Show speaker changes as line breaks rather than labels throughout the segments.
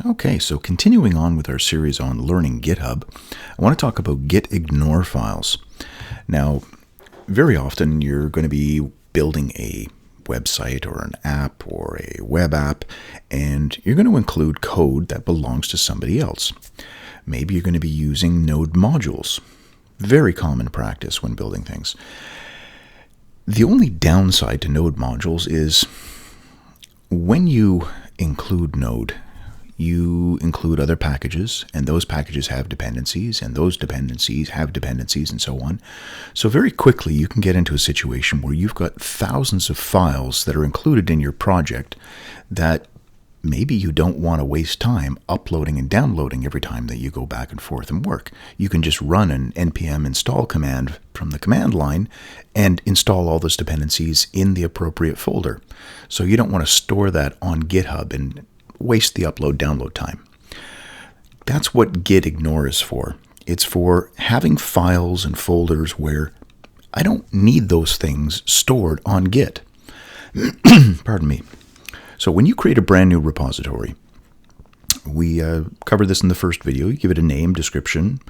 Okay, so continuing on with our series on learning GitHub, I want to talk about gitignore files. Now, very often you're going to be building a website or an app or a web app, and you're going to include code that belongs to somebody else. Maybe you're going to be using node modules. Very common practice when building things. The only downside to node modules is when you include node, you include other packages, and those packages have dependencies, and those dependencies have dependencies, and so on. So very quickly you can get into a situation where you've got thousands of files that are included in your project that maybe you don't want to waste time uploading and downloading every time that you go back and forth and work. You can just run an npm install command from the command line and install all those dependencies in the appropriate folder. So you don't want to store that on GitHub and waste the upload download time. That's what gitignore is for. It's for having files and folders where I don't need those things stored on Git. Pardon me. So when you create a brand new repository, we covered this in the first video. You give it a name, description,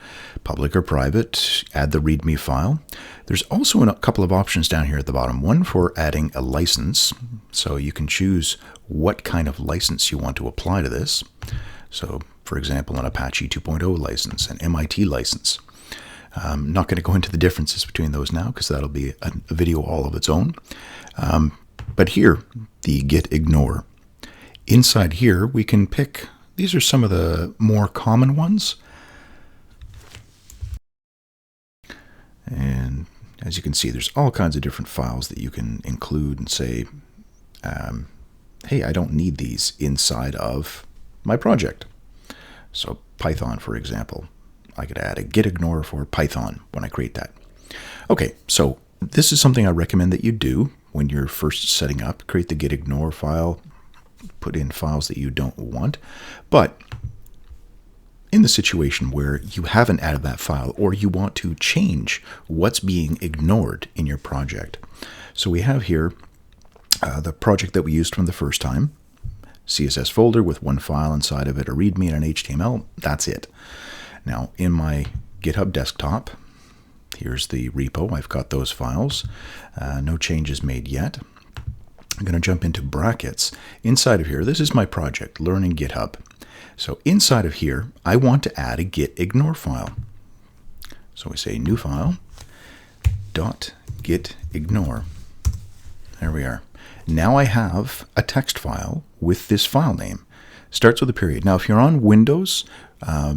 public or private, add the README file. There's also a couple of options down here at the bottom. One for adding a license, so you can choose what kind of license you want to apply to this. So, for example, an Apache 2.0 license, an MIT license. I'm not going to go into the differences between those now because that'll be a video all of its own. But here, the gitignore. Inside here, we can pick. These are some of the more common ones. And as you can see, there's all kinds of different files that you can include and say, hey, I don't need these inside of my project. So Python, for example, I could add a gitignore for Python when I create that. Okay, so this is something I recommend that you do when you're first setting up. Create the gitignore file, put in files that you don't want. But in the situation where you haven't added that file or you want to change what's being ignored in your project. So we have here the project that we used from the first time, CSS folder with one file inside of it, a README and an HTML. That's it. Now in my GitHub desktop, here's the repo. I've got those files. No changes made yet. I'm going to jump into brackets. Inside of here, this is my project, Learning GitHub. So inside of here, I want to add a gitignore file. So we say new file, .gitignore. There we are. Now I have a text file with this file name. Starts with a period. Now if you're on Windows,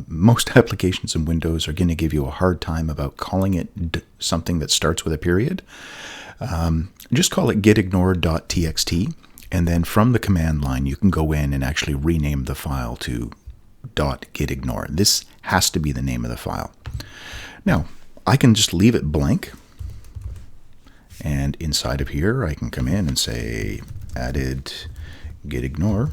most applications in Windows are going to give you a hard time about calling it something that starts with a period. Just call it gitignore.txt, and then from the command line you can go in and actually rename the file to .gitignore. This has to be the name of the file. Now I can just leave it blank, and inside of here I can come in and say added gitignore.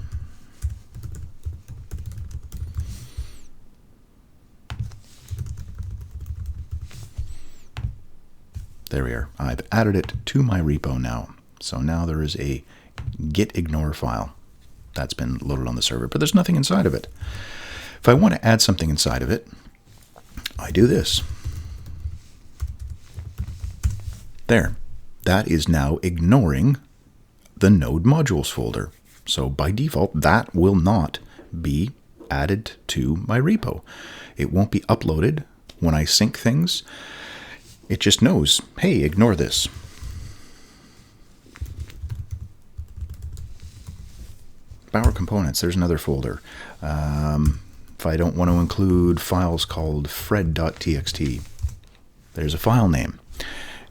There we are. I've added it to my repo now. So now there is a gitignore file that's been loaded on the server, but there's nothing inside of it. If I want to add something inside of it, I do this. There. That is now ignoring the node modules folder. So by default, that will not be added to my repo. It won't be uploaded when I sync things. It just knows, hey, ignore this. Power components, there's another folder. If I don't want to include files called fred.txt, there's a file name.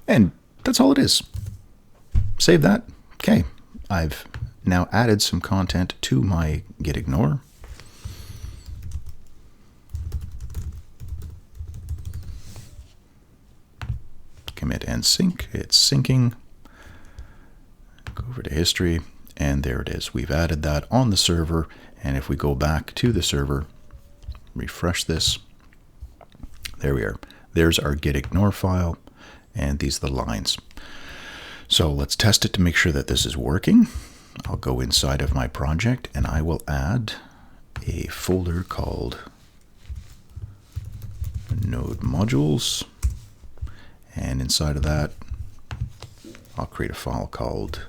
And that's all it is. Save that. Okay, I've now added some content to my gitignore. Commit and sync. It's syncing. Go over to history, and there it is. We've added that on the server, and if we go back to the server, refresh this, there we are. There's our gitignore file, and these are the lines. So let's test it to make sure that this is working. I'll go inside of my project, and I will add a folder called node modules, and inside of that I'll create a file called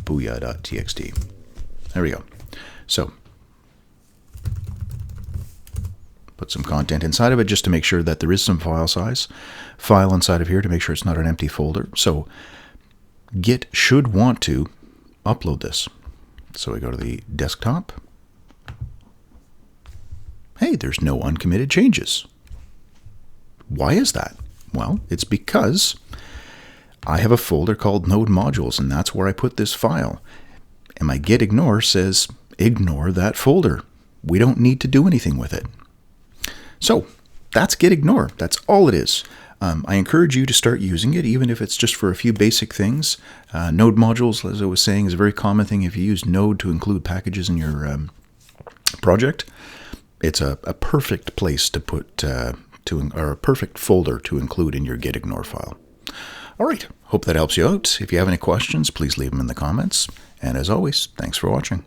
booyah.txt. There we go. So put some content inside of it just to make sure that there is some file inside of here to make sure it's not an empty folder. So Git should want to upload this. So we go to the desktop. Hey, there's no uncommitted changes. Why is that? Well, it's because I have a folder called node modules, and that's where I put this file. And my gitignore says, ignore that folder. We don't need to do anything with it. So that's gitignore. That's all it is. I encourage you to start using it, even if it's just for a few basic things. Node modules, as I was saying, is a very common thing if you use Node to include packages in your project. It's a perfect place to put, or a perfect folder to include in your gitignore file. All right, hope that helps you out. If you have any questions, please leave them in the comments. And as always, thanks for watching.